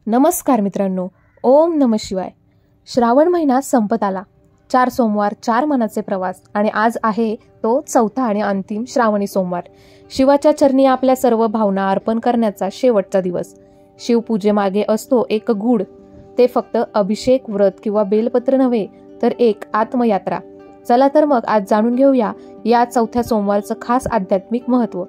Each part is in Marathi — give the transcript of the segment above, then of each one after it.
नमस्कार मित्रांनो, ओम नमः शिवाय. श्रावण महिना संपत आला. 4 सोमवार, 4 मनाचे प्रवास आणि आज आहे तो चौथा आणि अंतिम श्रावणी सोमवार. शिवाच्या चरणी आपल्या सर्व भावना अर्पण करण्याचा शेवटचा दिवस. शिवपूजेमागे असतो एक गूढ, ते फक्त अभिषेक, व्रत किंवा बेलपत्र नव्हे, तर एक आत्मयात्रा. चला तर मग आज जाणून घेऊया या चौथ्या सोमवारचं खास आध्यात्मिक महत्त्व.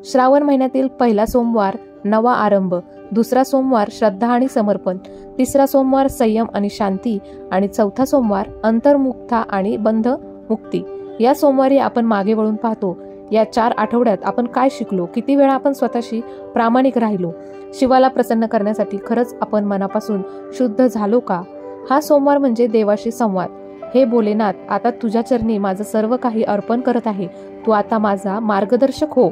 श्रावण महिन्यातील पहिला सोमवार नवा आरंभ, दुसरा सोमवार श्रद्धा आणि समर्पण, तिसरा सोमवार संयम आणि शांती आणि चौथा सोमवार अंतर्मुक्ता आणि बंध मुक्ती. या सोमवारी आपण मागे वळून पाहतो. या 4 आठवड्यात आपण काय शिकलो, किती वेळा आपण स्वतःशी प्रामाणिक राहिलो, शिवाला प्रसन्न करण्यासाठी खरंच आपण मनापासून शुद्ध झालो का? हा सोमवार म्हणजे देवाशी संवाद. हे भोलेनाथ, आता तुझ्या चरणी माझं सर्व काही अर्पण करत आहे. तू आता माझा मार्गदर्शक हो.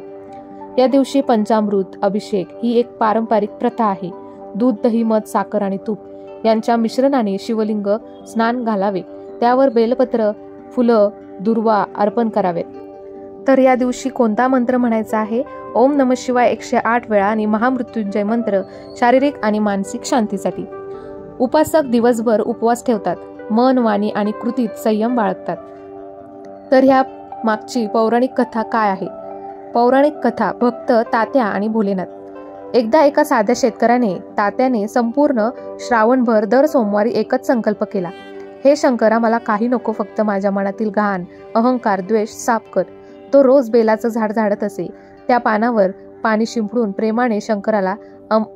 या दिवशी पंचामृत अभिषेक ही एक पारंपरिक प्रथा आहे. दूध, दही, मध, साखर आणि तूप यांच्या मिश्रणाने शिवलिंग स्नान घालावे. त्यावर बेलपत्र, फुलं, दुर्वा अर्पण करावेत. तर या दिवशी कोणता मंत्र म्हणायचा आहे? ओम नमः शिवाय 108 वेळा आणि महामृत्युंजय मंत्र शारीरिक आणि मानसिक शांतीसाठी. उपासक दिवसभर उपवास ठेवतात, मन, वाणी आणि कृतीत संयम बाळगतात. तर ह्या मागची पौराणिक कथा काय आहे? पौराणिक कथा भक्त तात्या आणि भोलेनाथ. एकदा एका साध्या शेतकऱ्याने तात्याने संपूर्ण श्रावणभर दर सोमवारी एकच संकल्प केला. हे शंकरा, मला काही नको, फक्त माझ्या मनातील घाण, अहंकार, द्वेष साफ कर. तो रोज बेलाचं झाड झाडत असे. त्या पानावर पाणी शिंपडून प्रेमाने शंकराला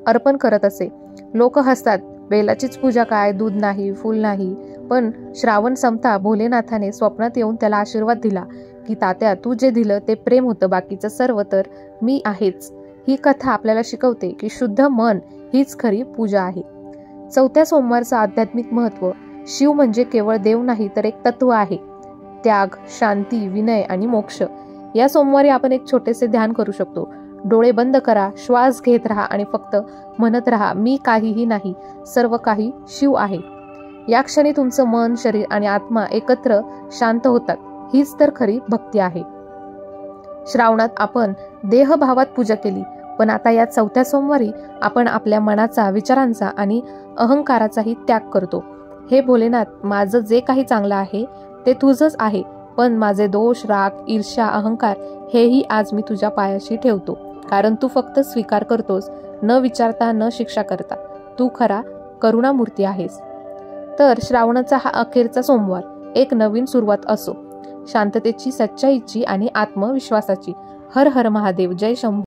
अर्पण करत असे. लोक हसतात, बेलाचीच पूजा काय, दूध नाही, फूल नाही. पण श्रावण संपता भोलेनाथाने स्वप्नात येऊन त्याला आशीर्वाद दिला की तात्या, तू जे दिलं ते प्रेम होतं, बाकीचं सर्व तर मी आहेच. ही कथा आपल्याला शिकवते की शुद्ध मन हीच खरी पूजा आहे. चौथ्या सोमवारचं आध्यात्मिक महत्त्व. शिव म्हणजे केवळ देव नाही, तर एक तत्व आहे. त्याग, शांती, विनय आणि मोक्ष. या सोमवारी आपण एक छोटेसे ध्यान करू शकतो. डोळे बंद करा, श्वास घेत राहा आणि फक्त म्हणत राहा, मी काहीही नाही, सर्व काही शिव आहे. या क्षणी तुमचं मन, शरीर आणि आत्मा एकत्र शांत होतात. हीच तर खरी भक्ती आहे. श्रावणात आपण देहभावात पूजा केली, पण आता या चौथ्या सोमवारी आपण आपल्या मनाचा, विचारांचा आणि अहंकाराचाही त्याग करतो. हे भोलेनाथ, माझं जे काही चांगलं आहे ते तुझंच आहे, पण माझे दोष, राग, ईर्ष्या, अहंकार हेही आज मी तुझ्या पायाशी ठेवतो. कारण तू फक्त स्वीकार करतोस, न विचारता, न शिक्षा करता. तू खरा करुणामूर्ती आहेस. तर श्रावणाचा हा अखेरचा सोमवार एक नवीन सुरुवात असो, शांततेची, सच्चाईची आणि आत्मविश्वासाची. हर हर महादेव. जय शंभू.